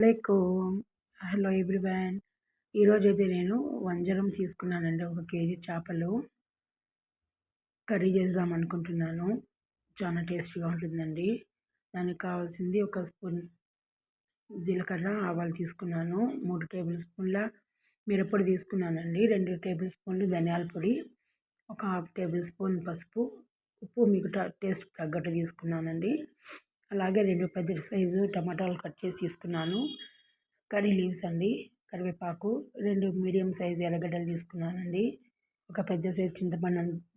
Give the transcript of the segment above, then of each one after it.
అలైకుం. Hello everyone. ఈరోజైతే నేను వంజరం తీసుకున్నానండి. 1 కేజీ చేపలు కర్రీ చేద్దాం అనుకుంటున్నాను. చాలా టేస్టీగా ఉంటుందండి. దానికి కావాల్సింది 1 స్పూన్ జీలకర్ర, ఆవాలు తీసుకున్నాను. 3 టేబుల్ స్పూన్ల మిరప్పొడి తీసుకున్నానండి. 2 టేబుల్ స్పూన్లు ధనియాల పొడి, 1/2 టేబుల్ స్పూన్ పసుపు, ఉప్పు మీకు టేస్ట్కి తగ్గట్టు తీసుకున్నానండి. అలాగే 2 పెద్ద సైజు టమాటాలు కట్ చేసి తీసుకున్నాను. కర్రీ లీవ్స్ అండి, కరివేపాకు, 2 మీడియం సైజు ఎర్రగడ్డలు తీసుకున్నానండి. 1 పెద్ద సైజు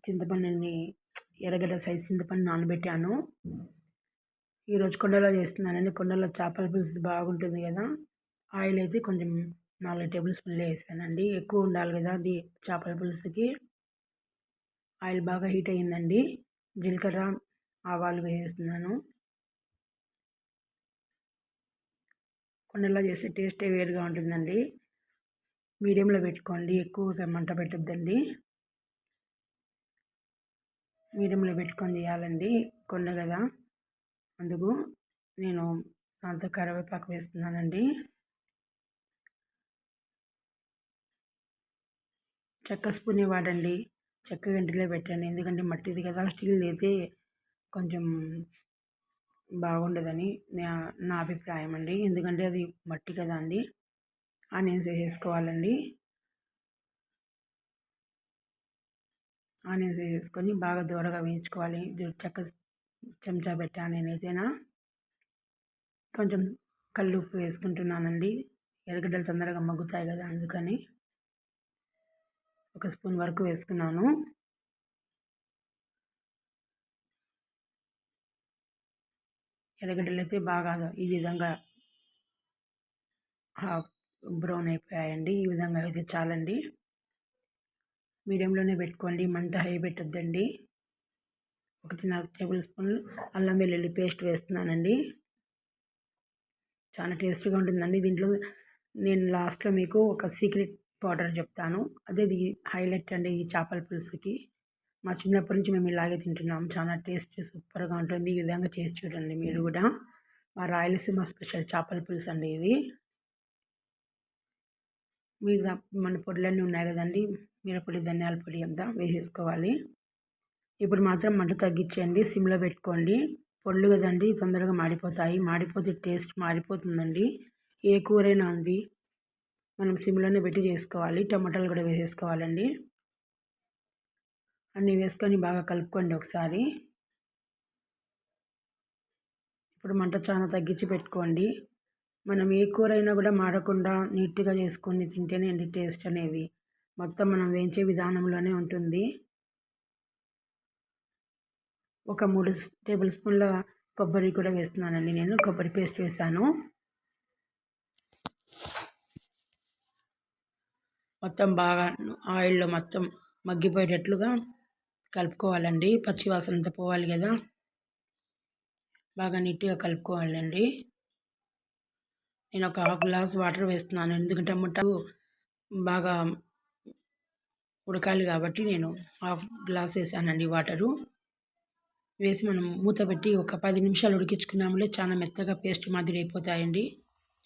చింతపండుని ఎర్రగడ్డ సైజు చింతపండు నానబెట్టాను. ఈరోజు కుండలో చేస్తున్నానండి. కుండలో చేపల పులుసు బాగుంటుంది కదా. ఆయిల్ అయితే కొంచెం 4 టేబుల్ స్పూన్లు వేసానండి. ఎక్కువ ఉండాలి కదా అది చేపల పులుసుకి. ఆయిల్ బాగా హీట్ అయ్యిందండి. జీలకర్ర, ఆవాలు వేసేస్తున్నాను. కుండలో చేసే టేస్టే వేరుగా ఉంటుందండి. మీడియంలో పెట్టుకోండి, ఎక్కువగా మంట పెట్టద్దండి. మీడియంలో పెట్టుకొని చేయాలండి, కుండ కదా. అందుకు నేను దాంతో కరివేపాకు వేస్తున్నానండి. చెక్క స్పూనే వాడండి, చెక్క గంటిలో పెట్టండి. ఎందుకంటే మట్టిది కదా, స్టీల్ది అయితే కొంచెం బాగుండదని నా అభిప్రాయం అండి. ఎందుకంటే అది మట్టి కదా అండి. ఆనియన్స్ వేసేసుకోవాలండి. ఆనియన్స్ వేసేసుకొని బాగా దూరగా వేయించుకోవాలి. చెక్క చెంచా పెట్టాను నేనైతేనా. కొంచెం కళ్ళు ఉప్పు వేసుకుంటున్నానండి. ఎర్రగడ్డలు తొందరగా మగ్గుతాయి కదా అందుకని 1 స్పూన్ వరకు వేసుకున్నాను. ఎర్రగడ్డలు అయితే బాగా ఈ విధంగా బ్రౌన్ అయిపోయాయండి. ఈ విధంగా అయితే చాలండి. మీడియంలోనే పెట్టుకోండి, మంట హై పెట్టొద్దండి. 1.5 టేబుల్ స్పూన్లు అల్లం వెల్లుల్లి పేస్ట్ వేస్తున్నానండి. చాలా టేస్టీగా ఉంటుందండి. దీంట్లో నేను లాస్ట్లో మీకు ఒక సీక్రెట్ పౌడర్ చెప్తాను. అదే హైలైట్ అండి ఈ చేపల పులుసుకి. మా చిన్నప్పటి నుంచి మేము ఇలాగే తింటున్నాం. చాలా టేస్ట్ సూపర్గా ఉంటుంది. ఈ విధంగా చేసి చూడండి మీరు కూడా. మా రాయలసీమ స్పెషల్ చేపల పులుసు అండి ఇది. మీరు మన పొడులన్నీ ఉన్నాయి కదండి, మిరప్పొడి, ధనియాల పొడి అంతా వేసేసుకోవాలి. ఇప్పుడు మాత్రం మంట తగ్గించండి, సిమ్లో పెట్టుకోండి. పొడులు కదండి, తొందరగా మాడిపోతాయి. మాడిపోతే టేస్ట్ మారిపోతుందండి. ఏ కూరైనా ఉంది, మనం సిమ్లోనే పెట్టి చేసుకోవాలి. టమాటాలు కూడా వేసేసుకోవాలండి. అన్నీ వేసుకొని బాగా కలుపుకోండి ఒకసారి. ఇప్పుడు మంట చాలా తగ్గించి పెట్టుకోండి. మనం ఏ కూరైనా కూడా మాడకుండా నీట్గా చేసుకొని తింటేనే అండి టేస్ట్ అనేది. మొత్తం మనం వేయించే విధానంలోనే ఉంటుంది. 3 టేబుల్ స్పూన్ల కొబ్బరి కూడా వేస్తున్నానండి. నేను కొబ్బరి పేస్ట్ వేసాను. మొత్తం బాగా ఆయిల్లో మొత్తం మగ్గిపోయేటట్లుగా కలుపుకోవాలండి. పచ్చి వాసన అంతా పోవాలి కదా. బాగా నీట్గా కలుపుకోవాలండి. నేను 1/2 గ్లాస్ వాటర్ వేస్తున్నాను. ఎందుకంటే టమాటా బాగా ఉడకాలి కాబట్టి నేను 1/2 గ్లాస్ వేసానండి వాటరు. వేసి మనం మూత పెట్టి ఒక 10 నిమిషాలు ఉడికించుకున్నాములే, చాలా మెత్తగా పేస్ట్ మాదిరి అయిపోతాయండి.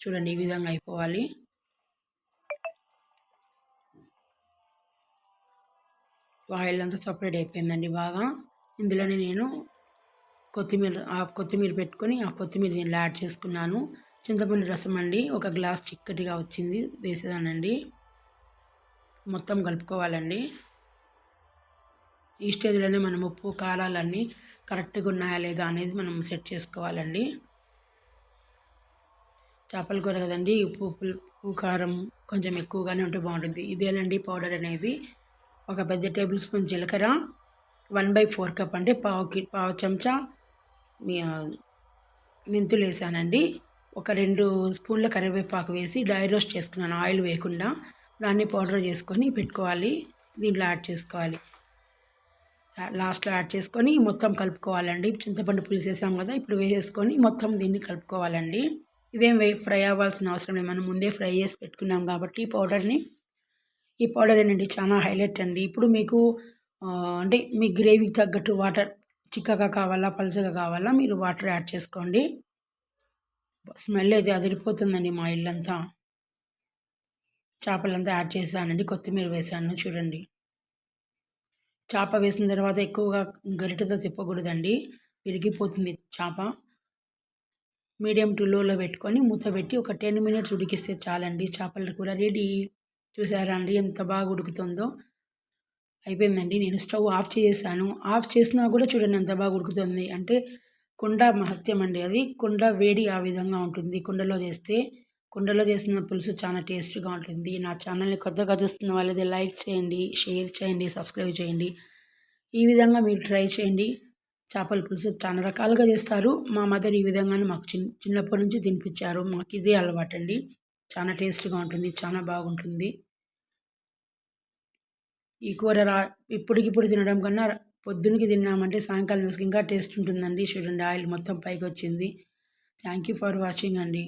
చూడండి, ఈ విధంగా అయిపోవాలి. ఆయిల్ అంతా సపరేట్ అయిపోయిందండి బాగా. ఇందులోనే నేను కొత్తిమీర పెట్టుకొని ఆ కొత్తిమీర దీనిలో యాడ్ చేసుకున్నాను. చింతపండు రసం అండి, 1 గ్లాస్ చిక్కటిగా వచ్చింది వేసేదానండి. మొత్తం కలుపుకోవాలండి. ఈ స్టేజ్లోనే మనం ఉప్పు, కారాలన్నీ కరెక్ట్గా ఉన్నాయా లేదా అనేది మనం సెట్ చేసుకోవాలండి. చేపల కూర కదండి, ఉప్పు కారం కొంచెం ఎక్కువగానే ఉంటే బాగుంటుంది. ఇదేనండి పౌడర్ అనేది. 1 పెద్ద టేబుల్ స్పూన్ జీలకర్ర, 1/4 కప్ అంటే పావు చెంచా మెంతులు వేసానండి. 2 స్పూన్ల కరివేపాకు వేసి డ్రై రోస్ట్ చేసుకున్నాను, ఆయిల్ వేయకుండా. దాన్ని పౌడర్ చేసుకొని పెట్టుకోవాలి. దీంట్లో యాడ్ చేసుకోవాలి. లాస్ట్లో యాడ్ చేసుకొని మొత్తం కలుపుకోవాలండి. చింతపండు పులుసు వేసాం కదా, ఇప్పుడు వేసేసుకొని మొత్తం దీన్ని కలుపుకోవాలండి. ఇదేం ఫ్రై అవ్వాల్సిన అవసరం లేదు, మనం ముందే ఫ్రై చేసి పెట్టుకున్నాం కాబట్టి ఈ పౌడర్ ఏంటండి చాలా హైలైట్ అండి. ఇప్పుడు మీకు అంటే మీ గ్రేవీకి తగ్గట్టు వాటర్ చిక్కగా కావాలా, పలుచగా కావాలా, మీరు వాటర్ యాడ్ చేసుకోండి. స్మెల్ అయితే అదిరిపోతుందండి మా ఇల్లంతా. చేపలంతా యాడ్ చేశానండి, కొత్తిమీర వేసాను చూడండి. చేప వేసిన తర్వాత ఎక్కువగా గరిటెతో తిప్పకూడదండి, విరిగిపోతుంది చేప. మీడియం టు లోలో పెట్టుకొని మూత పెట్టి ఒక 10 మినిట్స్ ఉడికిస్తే చాలండి. చేపల కూర రెడీ. చూసారా అండి ఎంత బాగా ఉడుకుతుందో. అయిపోయిందండి. నేను స్టవ్ ఆఫ్ చేసేసాను. ఆఫ్ చేసినా కూడా చూడండి ఎంత బాగా ఉడుకుతుంది. అంటే కుండ మహత్యం అండి అది. కుండ వేడి ఆ విధంగా ఉంటుంది. కుండలో చేసిన పులుసు చాలా టేస్ట్గా ఉంటుంది. నా ఛానల్ని కొత్తగా చూస్తున్న వాళ్ళైతే లైక్ చేయండి, షేర్ చేయండి, సబ్స్క్రైబ్ చేయండి. ఈ విధంగా మీరు ట్రై చేయండి. చేపల పులుసు చాలా రకాలుగా చేస్తారు. మా మదర్ ఈ విధంగానే మాకు చిన్నప్పటి నుంచి తినిపించారు. మాకు ఇదే అలవాటండి. చాలా టేస్ట్గా ఉంటుంది, చాలా బాగుంటుంది. ఈ కూర ఇప్పటికిప్పుడు తినడం కన్నా పొద్దునకి తిన్నామంటే సాయంకాలం వేసుకు ఇంకా టేస్ట్ ఉంటుందండి. చూడండి ఆయిల్ మొత్తం పైకి వచ్చింది. థ్యాంక్ యూ ఫర్ వాచింగ్ అండి.